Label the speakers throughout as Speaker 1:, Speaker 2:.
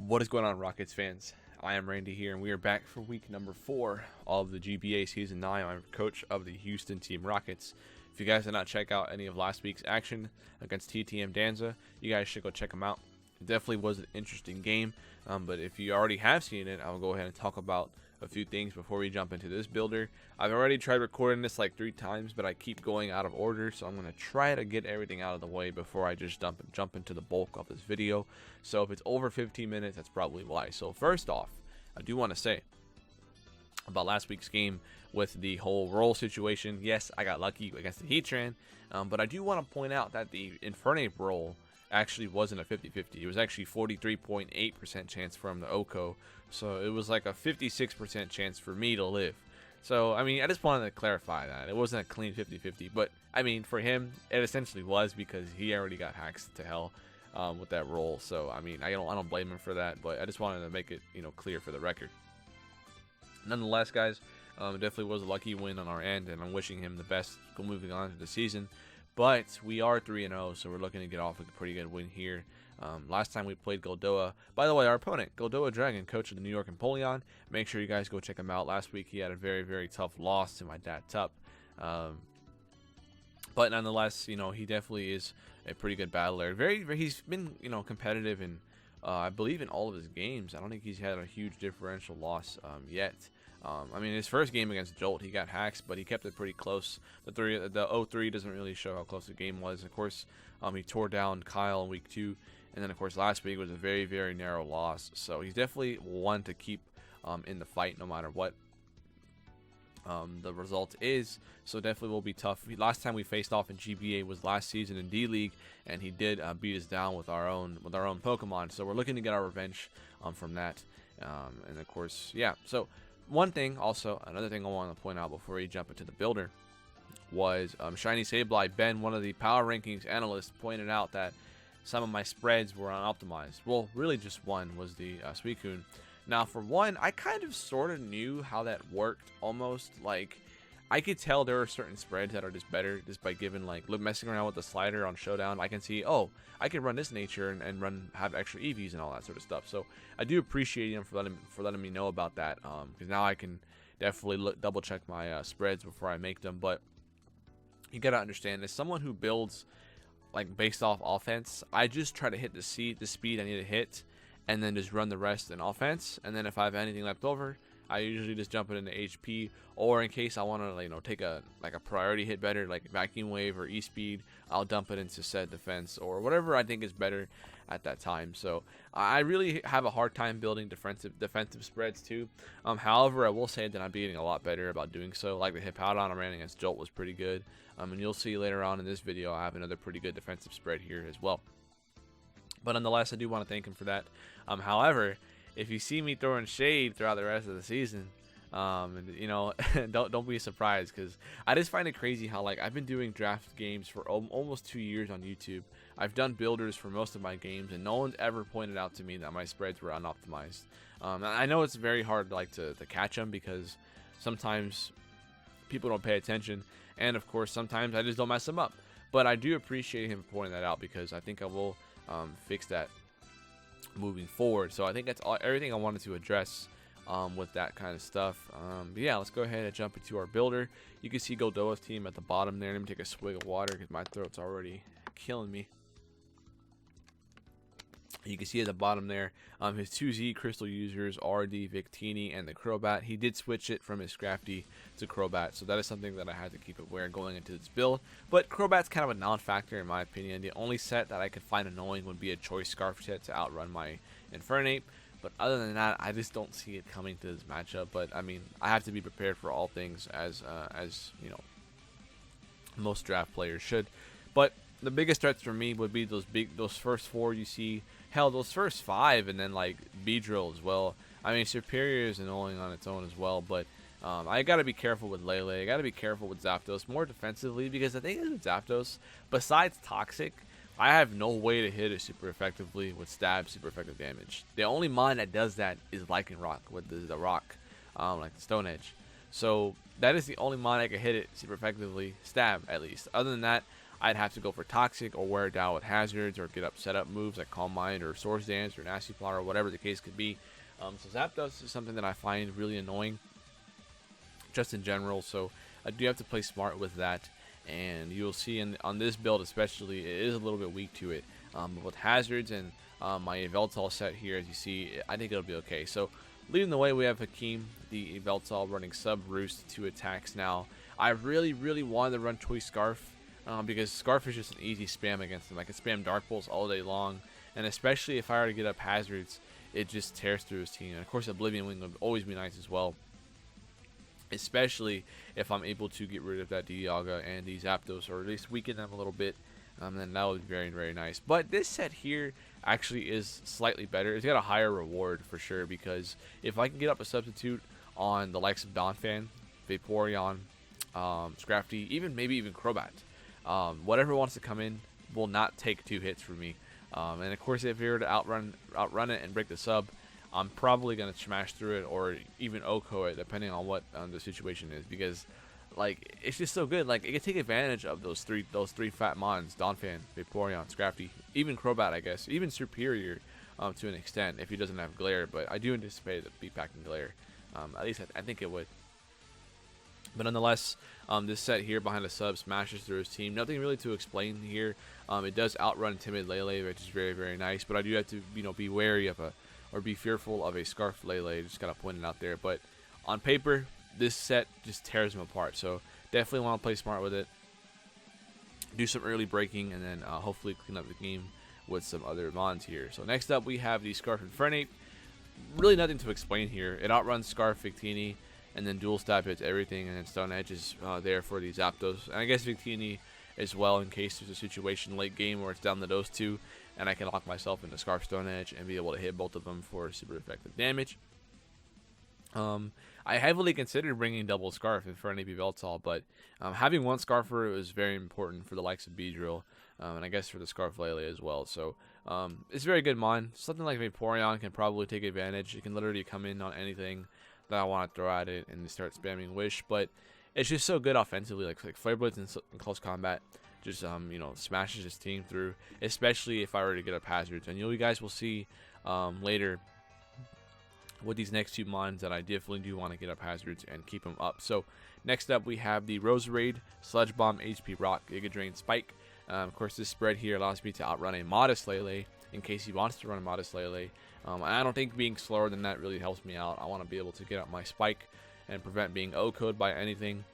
Speaker 1: What is going on, Rockets fans? I am Randy here, and we are back for week number 4 of the GBA Season 9. I'm coach of the Houston Team Rockets. If you guys did not check out any of last week's action against TTM Danza, you guys should go check them out. It definitely was an interesting game, but if you already have seen it, I'll go ahead and talk about a few things before we jump into this builder. I've already tried recording this like 3 times, but I keep going out of order, so I'm going to try to get everything out of the way before I just jump into the bulk of this video. So if it's over 15 minutes, that's probably why. So first off, I do want to say about last week's game with the whole roll situation. Yes, I got lucky against the Heatran, but I do want to point out that the INFERNAPE roll actually wasn't a 50-50. It was actually 43.8% chance from the Oko, so it was like a 56% chance for me to live. So I mean, I just wanted to clarify that it wasn't a clean 50-50, but I mean, for him it essentially was, because he already got hacked to hell with that roll. So I mean, I don't blame him for that, but I just wanted to make it, you know, clear for the record. Nonetheless, guys, it definitely was a lucky win on our end, and I'm wishing him the best moving on to the season. But we are 3-0, so we're looking to get off with a pretty good win here. Last time we played Goldoa, by the way, our opponent, Goldoa Dragon, coach of the New York Empoleon. Make sure you guys go check him out. Last week he had a very, very tough loss to my dad Tup. But nonetheless, you know, he definitely is a pretty good battler. He's been, you know, competitive in, I believe, in all of his games. I don't think he's had a huge differential loss yet. I mean, his first game against Jolt, he got hacks, but he kept it pretty close. The 0-3 doesn't really show how close the game was. Of course, he tore down Kyle in week 2, and then of course last week was a very, very narrow loss. So he's definitely one to keep in the fight no matter what the result is. So definitely will be tough. Last time we faced off in GBA was last season in D League, and he did beat us down with our own Pokemon. So we're looking to get our revenge from that, and of course, yeah. So another thing I want to point out before we jump into the builder was Shiny Sableye Ben, one of the power rankings analysts, pointed out that some of my spreads were unoptimized. Well, really just one was the Suicune. Now, for one, I kind of sort of knew how that worked almost. Like, I could tell there are certain spreads that are just better just by giving, like, messing around with the slider on Showdown. I can see, oh, I can run this nature and have extra EVs and all that sort of stuff. So I do appreciate him for letting me know about that, because now I can definitely double check my spreads before I make them. But you gotta understand, as someone who builds like based off offense, I just try to hit the speed I need to hit, and then just run the rest in offense. And then if I have anything left over, I usually just jump it into HP, or in case I want to, you know, take a priority hit better, like Vacuum Wave or E-Speed, I'll dump it into said defense or whatever I think is better at that time. So I really have a hard time building defensive spreads too. However, I will say that I'm getting a lot better about doing so. Like the Hippowdon I ran against Jolt was pretty good, and you'll see later on in this video I have another pretty good defensive spread here as well. But nonetheless, I do want to thank him for that. However, if you see me throwing shade throughout the rest of the season, you know, don't be surprised, because I just find it crazy how, like, I've been doing draft games for almost 2 years on YouTube. I've done builders for most of my games, and no one's ever pointed out to me that my spreads were unoptimized. I know it's very hard, like, to catch them, because sometimes people don't pay attention, and of course sometimes I just don't mess them up. But I do appreciate him pointing that out, because I think I will fix that moving forward. So I think that's everything I wanted to address with that kind of stuff. But yeah, let's go ahead and jump into our builder. You can see Goldoa's team at the bottom there. Let me take a swig of water because my throat's already killing me. You can see at the bottom there, his 2Z crystal users are the Victini and the Crobat. He did switch it from his Scrafty to Crobat, so that is something that I had to keep aware going into this build. But Crobat's kind of a non-factor in my opinion. The only set that I could find annoying would be a Choice Scarf set to outrun my INFERNAPE. But other than that, I just don't see it coming to this matchup. But I mean, I have to be prepared for all things, as you know, most draft players should. But the biggest threats for me would be those first 4 you see. Hell, those first 5, and then like Beedrill as well. I mean, Superior is annoying on its own as well, but I gotta be careful with Lele. I gotta be careful with Zapdos more defensively, because the thing is with Zapdos, besides Toxic, I have no way to hit it super effectively with stab, super effective damage. The only mon that does that is Lycanroc with the rock, like the Stone Edge. So that is the only mon I can hit it super effectively, stab at least. Other than that, I'd have to go for Toxic or wear it down with hazards or get up setup moves like Calm Mind or Source Dance or Nasty Plot or whatever the case could be. So Zapdos is something that I find really annoying just in general, so I do have to play smart with that, and you'll see on this build especially, it is a little bit weak to it. But with hazards and my YVELTAL set here, as you see, I think it'll be okay. So leading the way, we have Hakeem, the YVELTAL, running sub Roost 2 attacks now. I really wanted to run Choice Scarf because Scarf is just an easy spam against him. I can spam Dark Pulse all day long, and especially if I were to get up hazards, it just tears through his team. And of course, Oblivion Wing would always be nice as well, especially if I'm able to get rid of that Dialga and the Zapdos, or at least weaken them a little bit. Then that would be very nice. But this set here actually is slightly better. It's got a higher reward for sure, because if I can get up a substitute on the likes of Donphan, Vaporeon, Scrafty, maybe even Crobat, whatever wants to come in will not take 2 hits from me. And of course, if you were to outrun it and break the sub, I'm probably gonna smash through it or even OHKO it, depending on what the situation is, because like it's just so good. Like it can take advantage of those three fat mons: Donphan, Vaporeon, Scrafty, even Crobat, I guess, even Superior to an extent if he doesn't have Glare. But I do anticipate it be packing Glare. At least I think it would. But nonetheless, this set here behind the sub smashes through his team. Nothing really to explain here. It does outrun Timid Lele, which is very nice. But I do have to be wary of or be fearful of a Scarf Lele. Just gotta point it out there. But on paper, this set just tears him apart. So definitely want to play smart with it. Do some early breaking, and then hopefully clean up the game with some other mons here. So next up, we have the Scarf INFERNAPE. Really nothing to explain here. It outruns Scarf Victini, and then Dual Stab hits everything, and then Stone Edge is there for the Zapdos. And I guess Victini as well, in case there's a situation late game where it's down to those two, and I can lock myself into Scarf Stone Edge and be able to hit both of them for super effective damage. I heavily considered bringing double Scarf INFERNAPE YVELTAL, but having one Scarfer was very important for the likes of Beedrill, and I guess for the Scarf Lele as well. So it's a very good mon. Something like Vaporeon can probably take advantage. It can literally come in on anything that I want to throw at it and start spamming Wish, but it's just so good offensively. Like Flare Blitz in close combat just smashes his team through, especially if I were to get up hazards. And you guys will see later with these next 2 mons that I definitely do want to get up hazards and keep them up. So next up, we have the ROSERADE, Sludge Bomb, HP Rock, Giga Drain, Spike. Of course, this spread here allows me to outrun a Modest Lele in case he wants to run a Modest Lele. And I don't think being slower than that really helps me out. I want to be able to get up my Spike and prevent being OHKO'd by anything.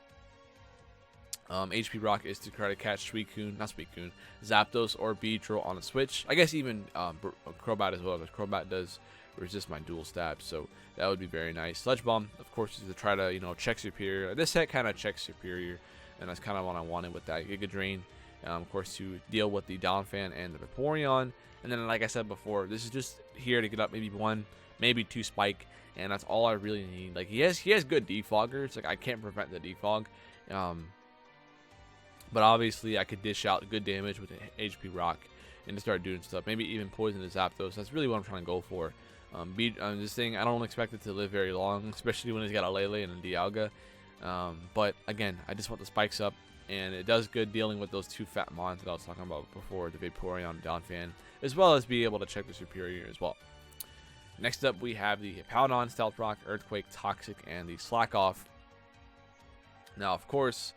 Speaker 1: HP Rock is to try to catch Zapdos or Beedrill on a switch. I guess even Crobat as well, because Crobat does resist my dual stab, so that would be very nice. Sludge Bomb, of course, is to try to check Superior. This set kind of checks Superior, and that's kind of what I wanted with that. Giga Drain, of course, to deal with the Donphan and the Vaporeon. And then, like I said before, this is just here to get up maybe 1, maybe 2 Spike, and that's all I really need. Like he has good defoggers. Like I can't prevent the defog, but obviously I could dish out good damage with the HP Rock and to start doing stuff. Maybe even poison the Zapdos. That's really what I'm trying to go for. This thing, I don't expect it to live very long, especially when it's got a Lele and a Dialga. But again, I just want the spikes up, and it does good dealing with those 2 fat mons that I was talking about before, the Vaporeon and Donphan, as well as be able to check the Superior as well. Next up, we have the Empoleon, Stealth Rock, Earthquake, Toxic, and the Slack Off. Now, of course,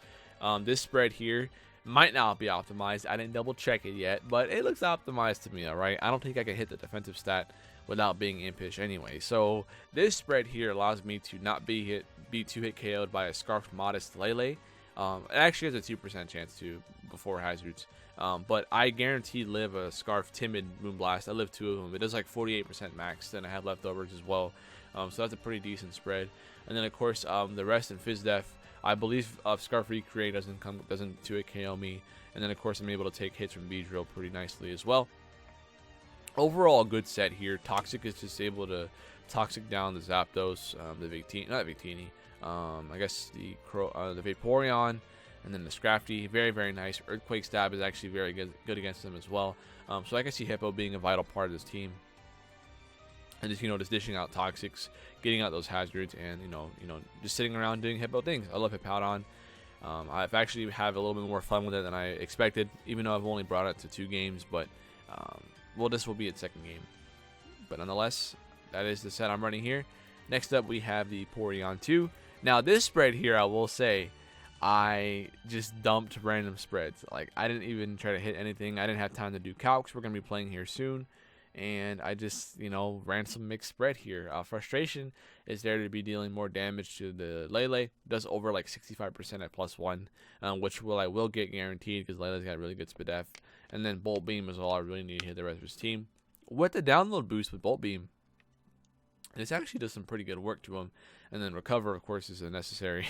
Speaker 1: this spread here might not be optimized. I didn't double check it yet, but it looks optimized to me, alright? I don't think I can hit the defensive stat without being impish anyway. So this spread here allows me to not be 2-hit KO'd by a Scarf Modest Lele. It actually has a 2% chance to before hazards. But I guarantee live a Scarf Timid Moonblast. I live 2 of them. It does like 48% max, then I have leftovers as well. So that's a pretty decent spread. And then of course the rest in SP.DEF, I believe Scarf Recreate doesn't 2-hit KO me. And then of course I'm able to take hits from Beedrill pretty nicely as well. Overall, a good set here. Toxic is just able to Toxic down the Zapdos, the Victini, I guess the Vaporeon, and then the Scrafty. Very nice. Earthquake Stab is actually very good against them as well. So I can see Hippo being a vital part of this team. And just dishing out Toxics, getting out those hazards, and just sitting around doing Hippo things. I love Hippowdon. I've actually have a little bit more fun with it than I expected, even though I've only brought it to 2 games. But well, this will be its 2nd game. But nonetheless, that is the set I'm running here. Next up, we have the Empoleon 2. Now, this spread here, I will say, I just dumped random spreads. Like, I didn't even try to hit anything. I didn't have time to do calcs. We're going to be playing here soon. And I just, ran some mixed spread here. Frustration is there to be dealing more damage to the Lele. Does over like 65% at +1, which I will get guaranteed because Lele's got really good SP.DEF. And then Bolt Beam is all I really need to hit the rest of his team. With the download boost with Bolt Beam, this actually does some pretty good work to him. And then Recover, of course, is a necessary,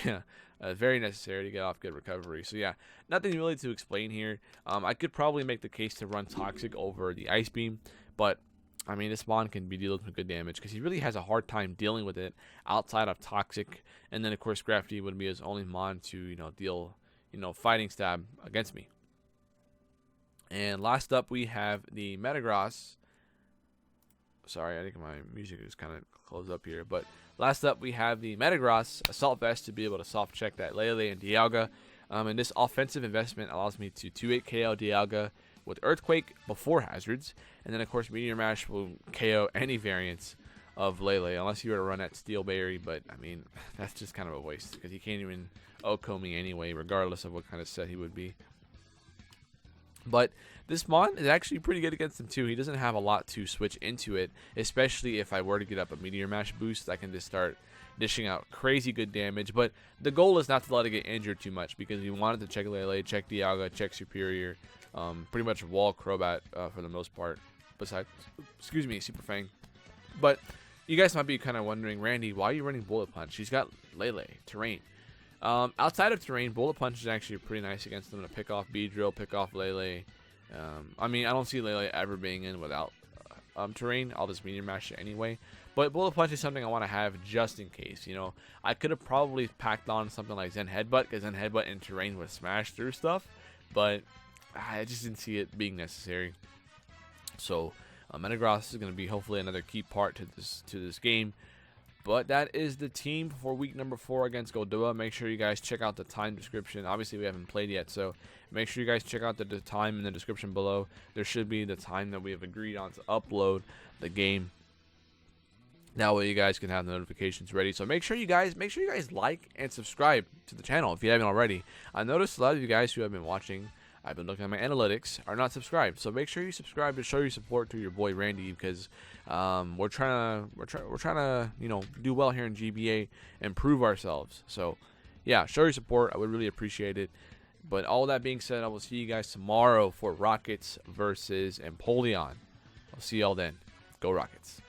Speaker 1: very necessary to get off good recovery. So yeah, nothing really to explain here. I could probably make the case to run Toxic over the Ice Beam, but I mean, this Mon can be dealing with good damage because he really has a hard time dealing with it outside of Toxic. And then of course, Crafty would be his only Mon to deal fighting stab against me. And last up, we have the Metagross. Sorry, I think my music is kind of closed up here. But last up, we have the Metagross Assault Vest to be able to soft check that Lele and Dialga. And this offensive investment allows me to 2-8 KO Dialga with Earthquake before hazards. And then, of course, Meteor Mash will KO any variants of Lele, unless you were to run at Steel Berry. But, I mean, that's just kind of a waste because he can't even OHKO me anyway, regardless of what kind of set he would be. But this Mon is actually pretty good against him too. He doesn't have a lot to switch into it, especially if I were to get up a Meteor Mash boost. I can just start dishing out crazy good damage. But the goal is not to let it get injured too much because we wanted to check Lele, check Dialga, check Superior, pretty much wall Crobat for the most part. Besides, excuse me, Super Fang. But you guys might be kind of wondering, Randy, why are you running Bullet Punch? He's got Lele, Terrain. Outside of Terrain, Bullet Punch is actually pretty nice against them to pick off Beedrill, pick off Lele. I mean, I don't see Lele ever being in without Terrain. I'll just Meteor Mash it anyway. But Bullet Punch is something I want to have just in case. I could have probably packed on something like Zen Headbutt, because Zen Headbutt in Terrain would smash through stuff. But I just didn't see it being necessary. So Metagross is going to be hopefully another key part to this game. But that is the team for week number 4 against Goldoa. Make sure you guys check out the time description. Obviously, we haven't played yet, so make sure you guys check out the time in the description below. There should be the time that we have agreed on to upload the game. That way, you guys can have the notifications ready. So make sure you guys like and subscribe to the channel if you haven't already. I noticed a lot of you guys who have been watching, I've been looking at my analytics, are not subscribed. So make sure you subscribe to show your support to your boy Randy, because we're trying to do well here in GBA and prove ourselves. So yeah, show your support. I would really appreciate it. But all that being said, I will see you guys tomorrow for Rockets versus Empoleon. I'll see y'all then. Go Rockets.